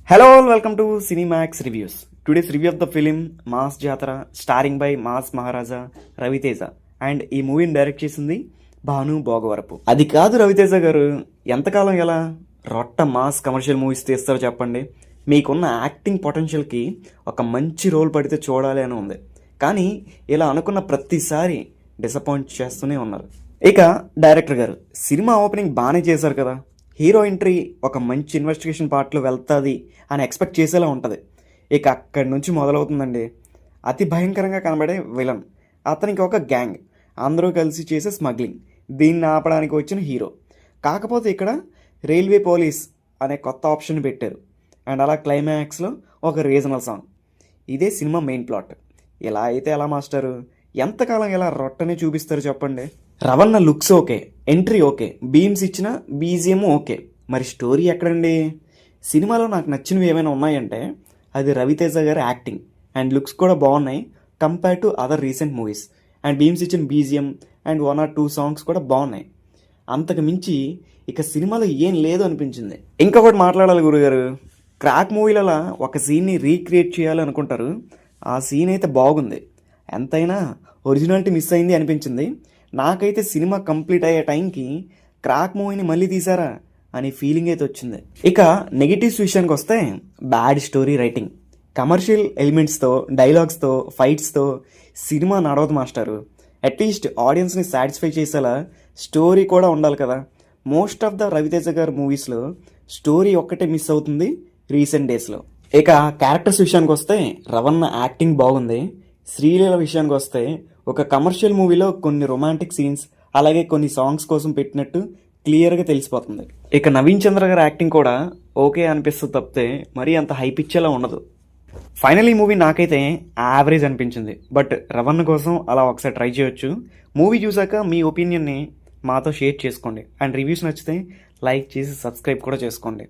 Hello all, welcome to Cinemax Reviews. Today's review of the film Mass Jatra, starring by Mass Maharaja Raviteja, and ఈ మూవీని direct చేసింది భాను భోగవరపు. అది కాదు రవితేజ గారు, ఎంతకాలం ఎలా రొట్ట మాస్ కమర్షియల్ మూవీస్ తీస్తారో చెప్పండి. మీకున్న యాక్టింగ్ పొటెన్షియల్కి ఒక మంచి రోల్ పడితే చూడాలి అని ఉంది, కానీ ఇలా అనుకున్న ప్రతిసారి డిసప్పాయింట్ చేస్తూనే ఉన్నారు. ఇక డైరెక్టర్ గారు సినిమా ఓపెనింగ్ బాగానే చేశారు కదా, హీరో ఎంట్రీ ఒక మంచి ఇన్వెస్టిగేషన్ పార్ట్లో వెళ్తుంది అని ఎక్స్పెక్ట్ చేసేలా ఉంటుంది. ఇక అక్కడి నుంచి మొదలవుతుందండి అతి భయంకరంగా కనబడే విలన్. అతనికి ఒక గ్యాంగ్, అందరూ కలిసి చేసే స్మగ్లింగ్, దీన్ని ఆపడానికి వచ్చిన హీరో. కాకపోతే ఇక్కడ రైల్వే పోలీస్ అనే కొత్త ఆప్షన్ పెట్టారు. అండ్ అలా క్లైమాక్స్లో ఒక రీజనల్ సాంగ్. ఇదే సినిమా మెయిన్ ప్లాట్. ఇలా అయితే ఎలా మాస్టరు, ఎంతకాలం ఇలా రొట్టనే చూపిస్తారు చెప్పండి. రవణ looks okay, entry okay, Bheems ఇచ్చిన బీజిఎం ఓకే, మరి స్టోరీ ఎక్కడండి? సినిమాలో నాకు నచ్చినవి ఏమైనా ఉన్నాయంటే అది రవితేజ గారి యాక్టింగ్ అండ్ లుక్స్ కూడా బాగున్నాయి compare to other recent movies. And Bheems ఇచ్చిన బీజిఎం అండ్ 1 or 2 సాంగ్స్ కూడా బాగున్నాయి. అంతకు మించి ఇక సినిమాలో ఏం లేదు అనిపించింది. ఇంకొకటి మాట్లాడాలి గురుగారు, క్రాక్ మూవీలలో ఒక సీన్ని రీక్రియేట్ చేయాలి అనుకుంటారు, ఆ సీన్ అయితే బాగుంది, ఎంతైనా ఒరిజినాలిటీ మిస్ అయింది అనిపించింది. నాకైతే సినిమా కంప్లీట్ అయ్యే టైంకి క్రాక్ మూవీని మళ్ళీ తీసారా అనే ఫీలింగ్ అయితే వచ్చింది. ఇక నెగిటివ్స్ విషయానికి వస్తే బ్యాడ్ స్టోరీ రైటింగ్, కమర్షియల్ ఎలిమెంట్స్తో, డైలాగ్స్తో, ఫైట్స్తో సినిమా నడవదు మాస్టారు. అట్లీస్ట్ ఆడియన్స్ని సాటిస్ఫై చేసేలా స్టోరీ కూడా ఉండాలి కదా. మోస్ట్ ఆఫ్ ద రవితేజ గారి మూవీస్లో స్టోరీ ఒక్కటే మిస్ అవుతుంది రీసెంట్ డేస్లో. ఇక క్యారెక్టర్స్ విషయానికి వస్తే రవణ యాక్టింగ్ బాగుంది. శ్రీలీల విషయానికి వస్తే ఒక కమర్షియల్ మూవీలో కొన్ని రొమాంటిక్ సీన్స్ అలాగే కొన్ని సాంగ్స్ కోసం పెట్టినట్టు క్లియర్గా తెలిసిపోతుంది. ఇక నవీన్ చంద్ర గారి యాక్టింగ్ కూడా ఓకే అనిపిస్తుంది తప్పితే మరీ అంత హైప్ ఇచ్చేలా ఉండదు. ఫైనల్ ఈ మూవీ నాకైతే యావరేజ్ అనిపించింది, బట్ రవణ కోసం అలా ఒకసారి ట్రై చేయొచ్చు. మూవీ చూసాక మీ ఒపీనియన్ని మాతో షేర్ చేసుకోండి. అండ్ రివ్యూస్ నచ్చితే లైక్ చేసి సబ్స్క్రైబ్ కూడా చేసుకోండి.